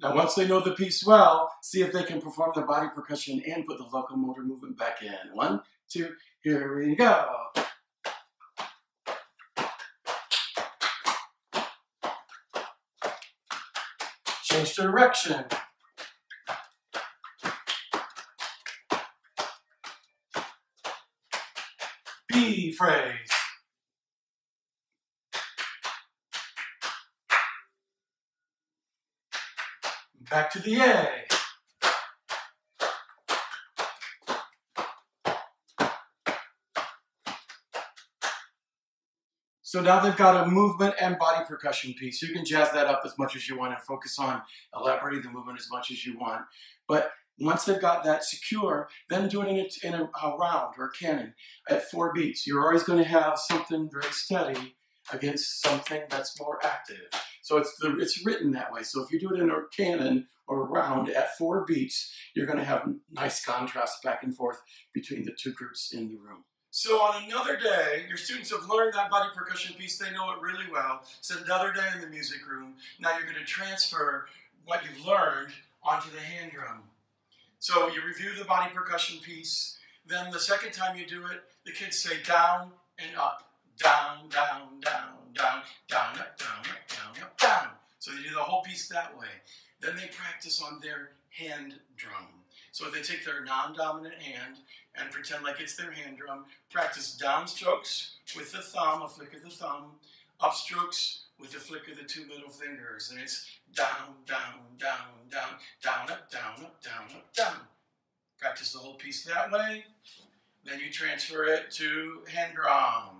Now, once they know the piece well, see if they can perform the body percussion and put the locomotor movement back in. 1, 2, here we go. Change direction. B phrase. Back to the A. So now they've got a movement and body percussion piece. You can jazz that up as much as you want and focus on elaborating the movement as much as you want. But once they've got that secure, then do it in a round or a canon at 4 beats. You're always going to have something very steady against something that's more active. So it's written that way. So if you do it in a canon or a round at 4 beats, you're going to have nice contrast back and forth between the two groups in the room. So on another day, your students have learned that body percussion piece, they know it really well. So another day in the music room, now you're going to transfer what you've learned onto the hand drum. So you review the body percussion piece, then the second time you do it, the kids say down and up, down, down, down, down, down, up, down, up, down, up, down. So they do the whole piece that way. Then they practice on their hand drum. So they take their non-dominant hand and pretend like it's their hand drum, practice down strokes with the thumb, a flick of the thumb, up strokes with a flick of the 2 middle fingers, and it's down, down, down, down, down, up, down, up, down, up, down. Practice the whole piece that way, then you transfer it to hand drum.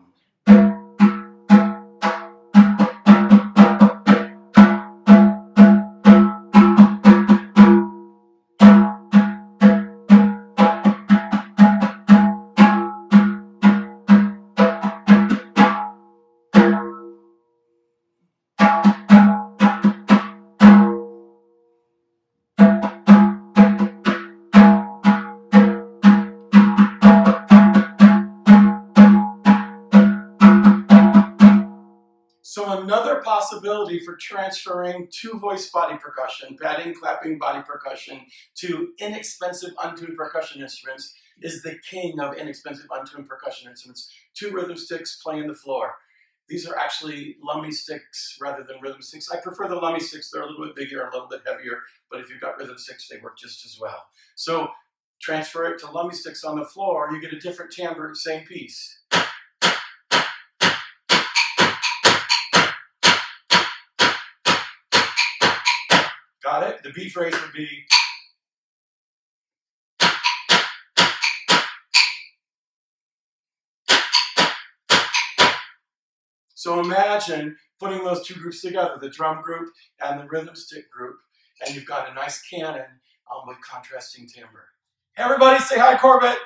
So another possibility for transferring 2-voice body percussion, padding, clapping body percussion, to inexpensive untuned percussion instruments is the king of inexpensive untuned percussion instruments, 2 rhythm sticks playing the floor. These are actually lummy sticks rather than rhythm sticks. I prefer the lummy sticks. They're a little bit bigger, a little bit heavier, but if you've got rhythm sticks, they work just as well. So transfer it to lummy sticks on the floor, you get a different timbre, same piece. Got it? The B phrase would be. So imagine putting those 2 groups together, the drum group and the rhythm stick group, and you've got a nice canon with contrasting timbre. Hey everybody, say hi, Corbett.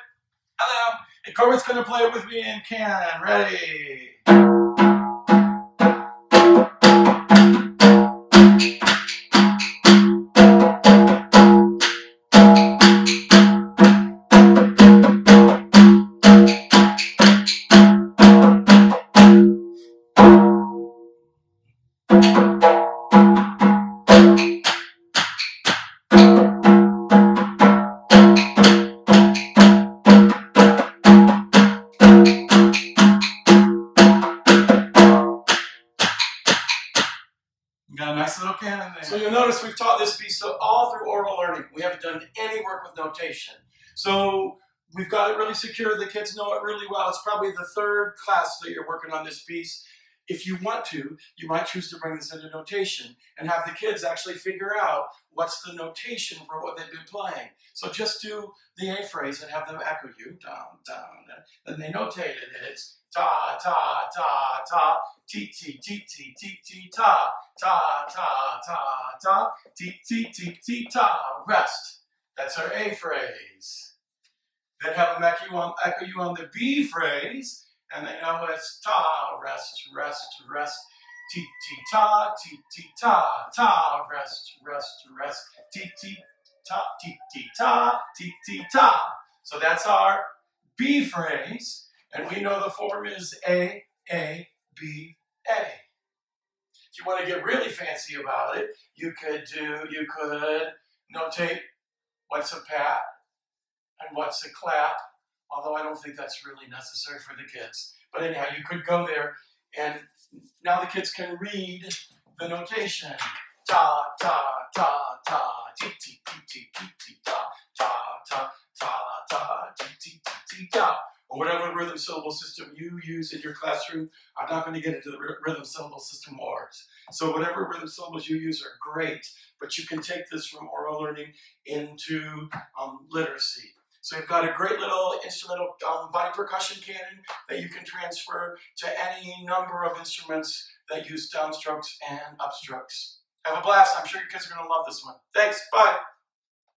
Hello. Hey, Corbett's going to play it with me in canon. Ready? Got a nice little canon there. So you'll notice we've taught this piece all through oral learning. We haven't done any work with notation. So we've got it really secure. The kids know it really well. It's probably the 3rd class that you're working on this piece. If you want to, you might choose to bring this into notation and have the kids actually figure out what's the notation for what they've been playing. So just do the A phrase and have them echo you, down, down. Then they notate it. It's ta, ta, ta, ta, ti, ti, ti, ti, ti, ti, ta, ta, ta, ta, ta, ti, ti, ti, ti, ta, rest. That's our A phrase. Then have them echo you on the B phrase. And they know it's ta, rest, rest, rest, ti, ti, ta, rest, rest, rest, ti, ti, ta, ta. So that's our B phrase, and we know the form is A, B, A. If you want to get really fancy about it, you could notate what's a pat and what's a clap, although I don't think that's really necessary for the kids. But anyhow, you could go there, and now the kids can read the notation. Ta, ta, ta, ta, ti, ti, ti, ti, ti, ti, ta, ta, ta, ta, ta, ti, ti, ti, ti, ta. Or whatever rhythm syllable system you use in your classroom. I'm not going to get into the rhythm syllable system wars. So whatever rhythm syllables you use are great, but you can take this from oral learning into literacy. So you've got a great little instrumental body percussion canon that you can transfer to any number of instruments that use downstrokes and upstrokes. Have a blast. I'm sure your kids are going to love this one. Thanks. Bye.